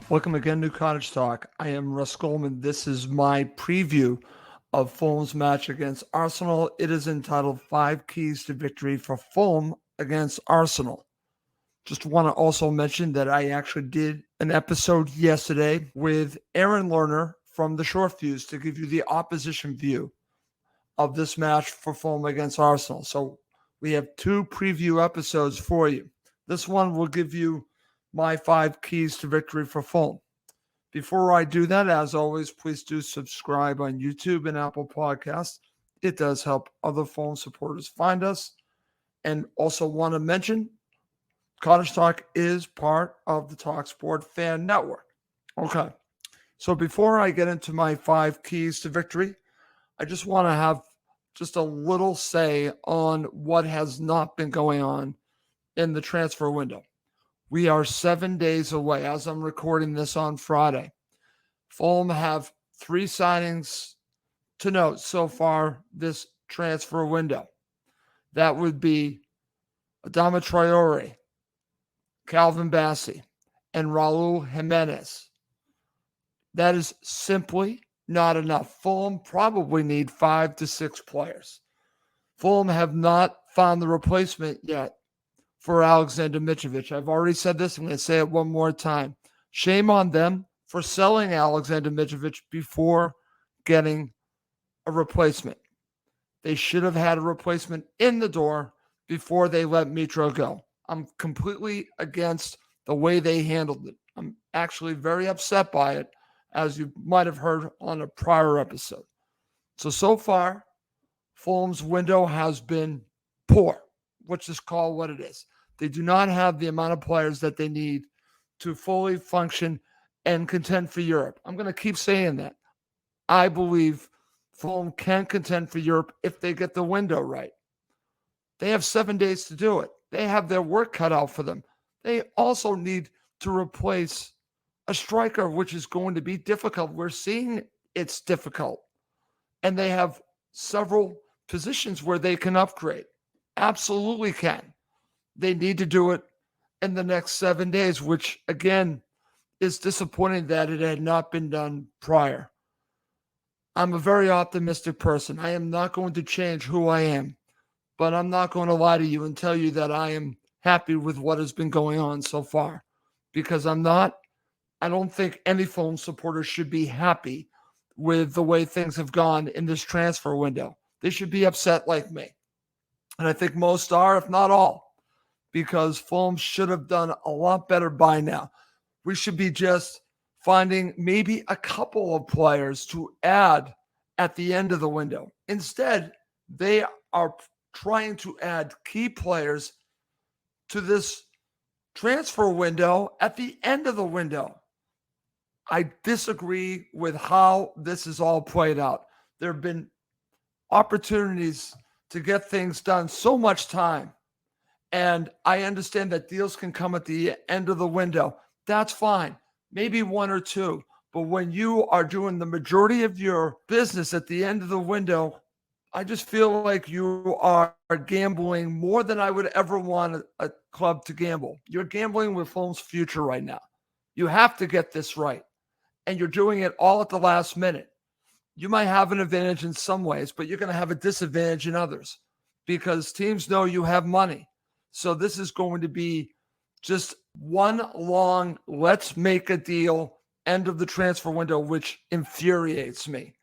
Welcome again to Cottage Talk. I am Russ Goldman. This is my preview of Fulham's match against Arsenal. It is entitled 5 Keys to Victory for Fulham against Arsenal. Just want to also mention that I actually did an episode yesterday with Aaron Lerner from the Short Fuse to give you the opposition view of this match for Fulham against Arsenal. So we have 2 preview episodes for you. This one will give you my 5 keys to victory for Fulham. Before I do that, as always, please do subscribe on YouTube and Apple Podcasts. It does help other Fulham supporters find us. And also want to mention, Cottage Talk is part of the talkSPORT fan network. Okay, so before I get into my 5 keys to victory, I just want to have just a little say on what has not been going on in the transfer window. We are 7 days away as I'm recording this on Friday. Fulham have 3 signings to note so far this transfer window. That would be Adama Traore, Calvin Bassey, and Raul Jimenez. That is simply not enough. Fulham probably need 5 to 6 players. Fulham have not found the replacement yet for Alexander Mitrovic. I've already said this. I'm going to say it one more time. Shame on them for selling Alexander Mitrovic before getting a replacement. They should have had a replacement in the door before they let Mitro go. I'm completely against the way they handled it. I'm actually very upset by it, as you might have heard on a prior episode. So far, Fulham's window has been poor. Let's just call it what it is. They do not have the amount of players that they need to fully function and contend for Europe. I'm going to keep saying that. I believe Fulham can contend for Europe if they get the window right. They have 7 days to do it. They have their work cut out for them. They also need to replace a striker, which is going to be difficult. We're seeing it's difficult. And they have several positions where they can upgrade. Absolutely can. They need to do it in the next 7 days, which, again, is disappointing that it had not been done prior. I'm a very optimistic person. I am not going to change who I am, but I'm not going to lie to you and tell you that I am happy with what has been going on so far, because I'm not. I don't think any Fulham supporter should be happy with the way things have gone in this transfer window. They should be upset like me. And I think most are, if not all, because Fulham should have done a lot better by now. We should be just finding maybe a couple of players to add at the end of the window. Instead, they are trying to add key players to this transfer window at the end of the window. I disagree with how this is all played out. There have been opportunities to get things done, so much time. And I understand that deals can come at the end of the window. That's fine. Maybe 1 or 2. But when you are doing the majority of your business at the end of the window, I just feel like you are gambling more than I would ever want a club to gamble. You're gambling with Fulham's future right now. You have to get this right. And you're doing it all at the last minute. You might have an advantage in some ways, but you're going to have a disadvantage in others because teams know you have money. So this is going to be just one long, let's make a deal, end of the transfer window, which infuriates me.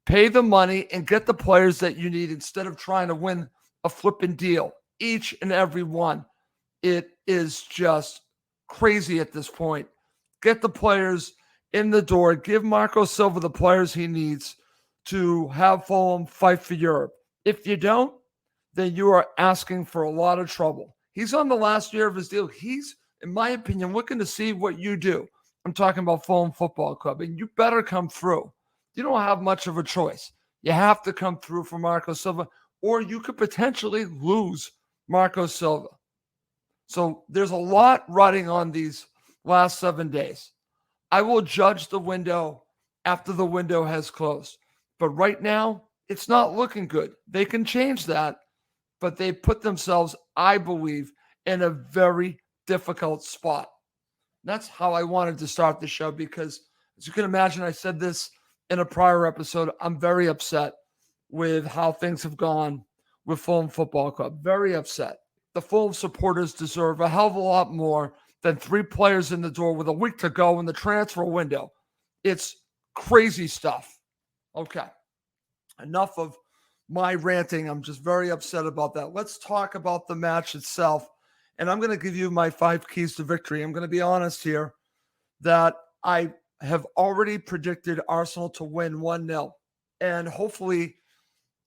Pay the money and get the players that you need instead of trying to win a flipping deal, each and every one. It is just crazy at this point. Get the players in the door. Give Marco Silva the players he needs to have Fulham fight for Europe. If you don't, then you are asking for a lot of trouble. He's on the last year of his deal. He's, in my opinion, looking to see what you do. I'm talking about Fulham Football Club, and you better come through. You don't have much of a choice. You have to come through for Marco Silva, or you could potentially lose Marco Silva. So there's a lot riding on these last 7 days. I will judge the window after the window has closed. But right now, it's not looking good. They can change that, but they put themselves, I believe, in a very difficult spot. That's how I wanted to start the show because, as you can imagine, I said this in a prior episode. I'm very upset with how things have gone with Fulham Football Club. Very upset. The Fulham supporters deserve a hell of a lot more than 3 players in the door with a week to go in the transfer window. It's crazy stuff. Okay. Enough of my ranting. I'm just very upset about that. Let's talk about the match itself. And I'm going to give you my 5 keys to victory. I'm going to be honest here that I have already predicted Arsenal to win 1-0. And hopefully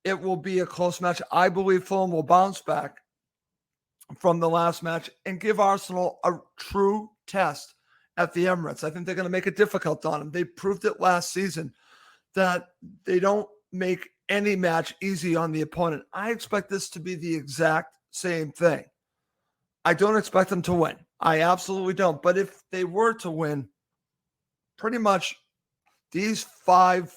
it will be a close match. I believe Fulham will bounce back from the last match and give Arsenal a true test at the Emirates. I think they're going to make it difficult on them. They proved it last season that they don't make any match easy on the opponent. I expect this to be the exact same thing. I don't expect them to win. I absolutely don't. But if they were to win, pretty much these 5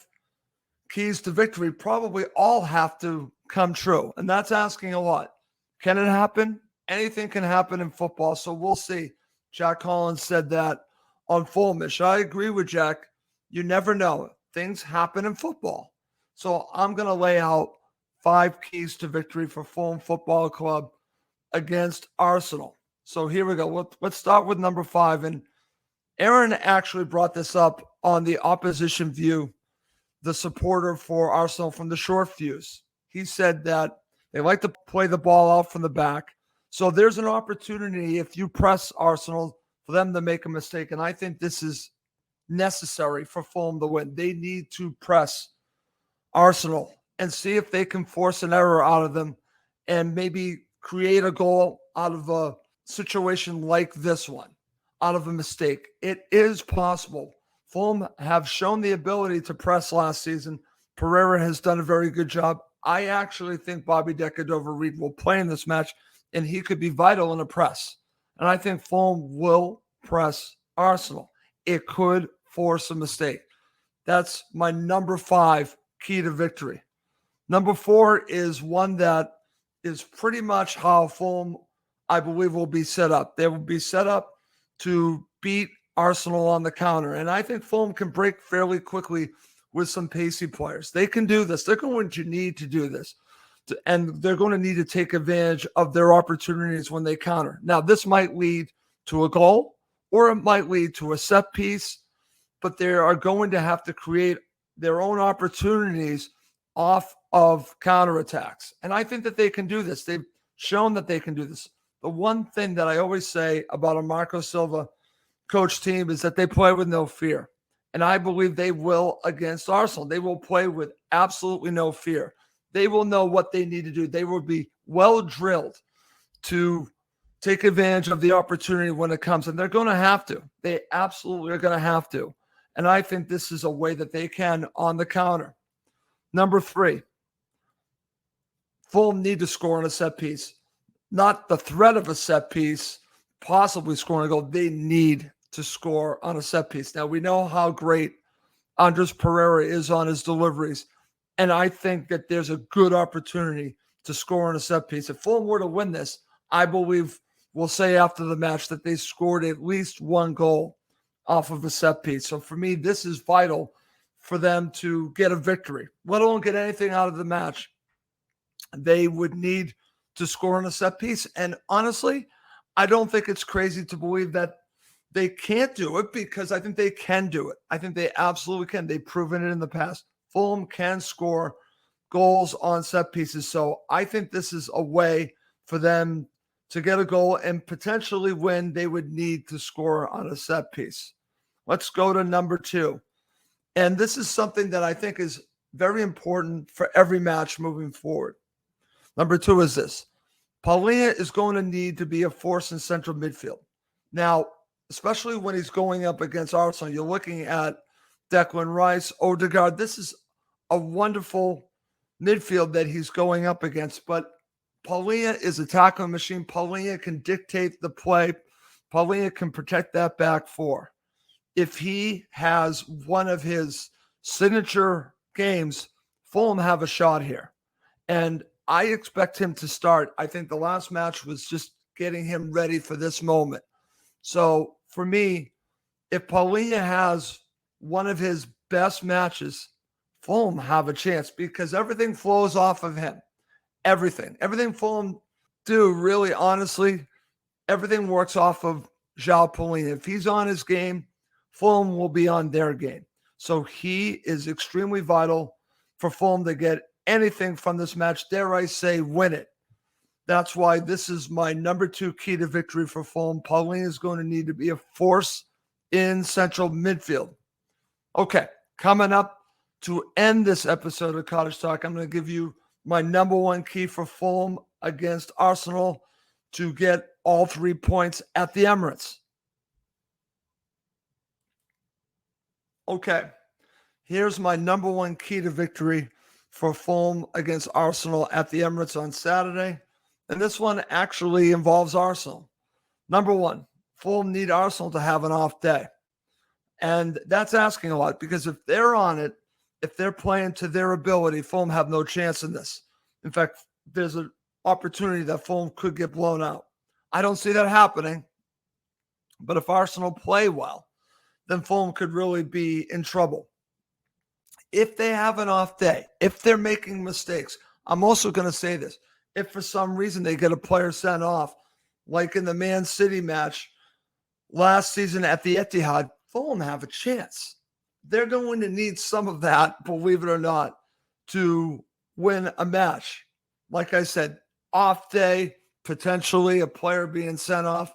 keys to victory probably all have to come true. And that's asking a lot. Can it happen? Anything can happen in football. So we'll see. Jack Collins said that on Fulhamish. I agree with Jack. You never know. Things happen in football. So I'm going to lay out 5 keys to victory for Fulham Football Club against Arsenal. So here we go. Let's start with number 5. And Aaron actually brought this up on the opposition view, the supporter for Arsenal from the short views. He said that they like to play the ball out from the back. So there's an opportunity if you press Arsenal for them to make a mistake. And I think this is necessary for Fulham to win. They need to press Arsenal and see if they can force an error out of them and maybe create a goal out of a situation like this one, out of a mistake. It is possible. Fulham have shown the ability to press last season. Pereira has done a very good job. I actually think Bobby Decordova-Reid will play in this match, and he could be vital in a press. And I think Fulham will press Arsenal. It could force a mistake. That's my number 5 key to victory. Number 4 is one that is pretty much how Fulham, I believe, will be set up. They will be set up to beat Arsenal on the counter. And I think Fulham can break fairly quickly with some pacey players. They can do this. They're going to need to do this. And they're going to need to take advantage of their opportunities when they counter. Now, this might lead to a goal or it might lead to a set piece, but they are going to have to create their own opportunities off of counterattacks. And I think that they can do this. They've shown that they can do this. The one thing that I always say about a Marco Silva coach team is that they play with no fear. And I believe they will against Arsenal. They will play with absolutely no fear. They will know what they need to do. They will be well drilled to take advantage of the opportunity when it comes. And they're going to have to. They absolutely are going to have to. And I think this is a way that they can on the counter. Number 3, Fulham need to score on a set piece. Not the threat of a set piece, possibly scoring a goal. They need to score on a set piece. Now, we know how great Andres Pereira is on his deliveries, and I think that there's a good opportunity to score on a set piece. If Fulham were to win this, I believe we'll say after the match that they scored at least 1 goal off of a set piece. So for me, this is vital for them to get a victory, let alone get anything out of the match. They would need to score on a set piece. And honestly, I don't think it's crazy to believe that they can't do it, because I think they can do it. I think they absolutely can. They've proven it in the past. Fulham can score goals on set pieces. So I think this is a way for them to get a goal and potentially win. They would need to score on a set piece. Let's go to number 2. And this is something that I think is very important for every match moving forward. Number 2 is this. Paulinho is going to need to be a force in central midfield. Now, especially when he's going up against Arsenal, you're looking at Declan Rice, Odegaard. This is a wonderful midfield that he's going up against. But Paulinho is a tackling machine. Paulinho can dictate the play. Paulinho can protect that back 4. If he has one of his signature games, Fulham have a shot here. And I expect him to start. I think the last match was just getting him ready for this moment. So for me, if Paulinho has one of his best matches, Fulham have a chance because everything flows off of him. Everything Fulham do, really, honestly, everything works off of João Paulinho. If he's on his game, Fulham will be on their game. So he is extremely vital for Fulham to get anything from this match. Dare I say, win it. That's why this is my number 2 key to victory for Fulham. Paulinho is going to need to be a force in central midfield. Okay, coming up to end this episode of Cottage Talk, I'm going to give you my number 1 key for Fulham against Arsenal to get all 3 points at the Emirates. Okay, here's my number 1 key to victory for Fulham against Arsenal at the Emirates on Saturday. And this one actually involves Arsenal. Number 1, Fulham need Arsenal to have an off day. And that's asking a lot because if they're on it, if they're playing to their ability, Fulham have no chance in this. In fact, there's an opportunity that Fulham could get blown out. I don't see that happening. But if Arsenal play well, then Fulham could really be in trouble. If they have an off day, if they're making mistakes, I'm also going to say this. If for some reason they get a player sent off, like in the Man City match last season at the Etihad, Fulham have a chance. They're going to need some of that, believe it or not, to win a match. Like I said, off day, potentially a player being sent off.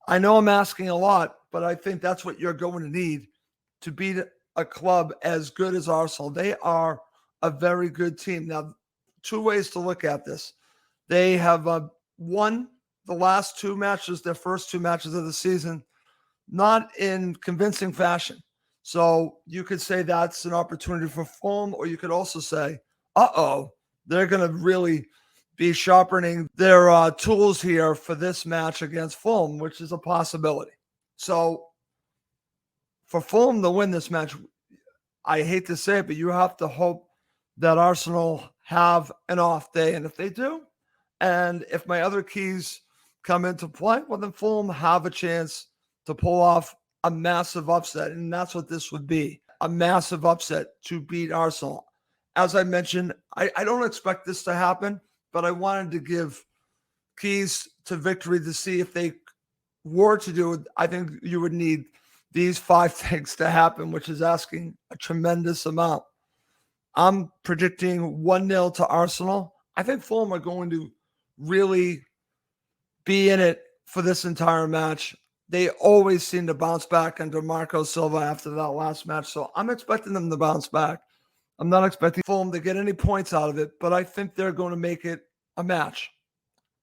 I know I'm asking a lot, but I think that's what you're going to need to beat a club as good as Arsenal. They are a very good team. Now, 2 ways to look at this. They have won the last 2 matches, their first 2 matches of the season, not in convincing fashion. So you could say that's an opportunity for Fulham, or you could also say, they're going to really be sharpening their tools here for this match against Fulham, which is a possibility. So for Fulham to win this match, I hate to say it, but you have to hope that Arsenal have an off day. And if they do, and if my other keys come into play, well, then Fulham have a chance to pull off a massive upset. And that's what this would be, a massive upset to beat Arsenal. As I mentioned, I don't expect this to happen, but I wanted to give keys to victory to see if they were to do it. I think you would need these 5 things to happen, which is asking a tremendous amount. I'm predicting 1-0 to Arsenal. I think Fulham are going to really be in it for this entire match. They always seem to bounce back under Marco Silva after that last match, so I'm expecting them to bounce back. I'm not expecting Fulham to get any points out of it, but I think they're going to make it a match.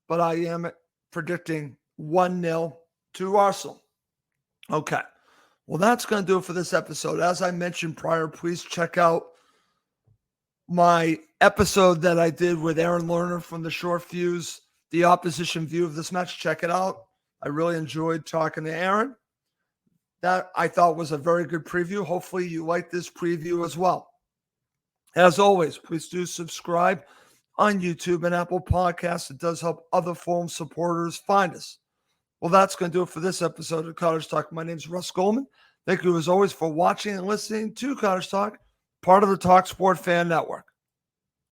But I am predicting 1-0 to Arsenal. Okay. Well, that's going to do it for this episode. As I mentioned prior, please check out my episode that I did with Aaron Lerner from the Short Fuse, the opposition view of this match. Check it out. I really enjoyed talking to Aaron. That I thought was a very good preview. Hopefully you like this preview as well. As always, please do subscribe on YouTube and Apple Podcasts. It does help other Fulham supporters find us. Well, that's going to do it for this episode of Cottage Talk. My name is Russ Goldman. Thank you, as always, for watching and listening to Cottage Talk, part of the talkSPORT Fan Network.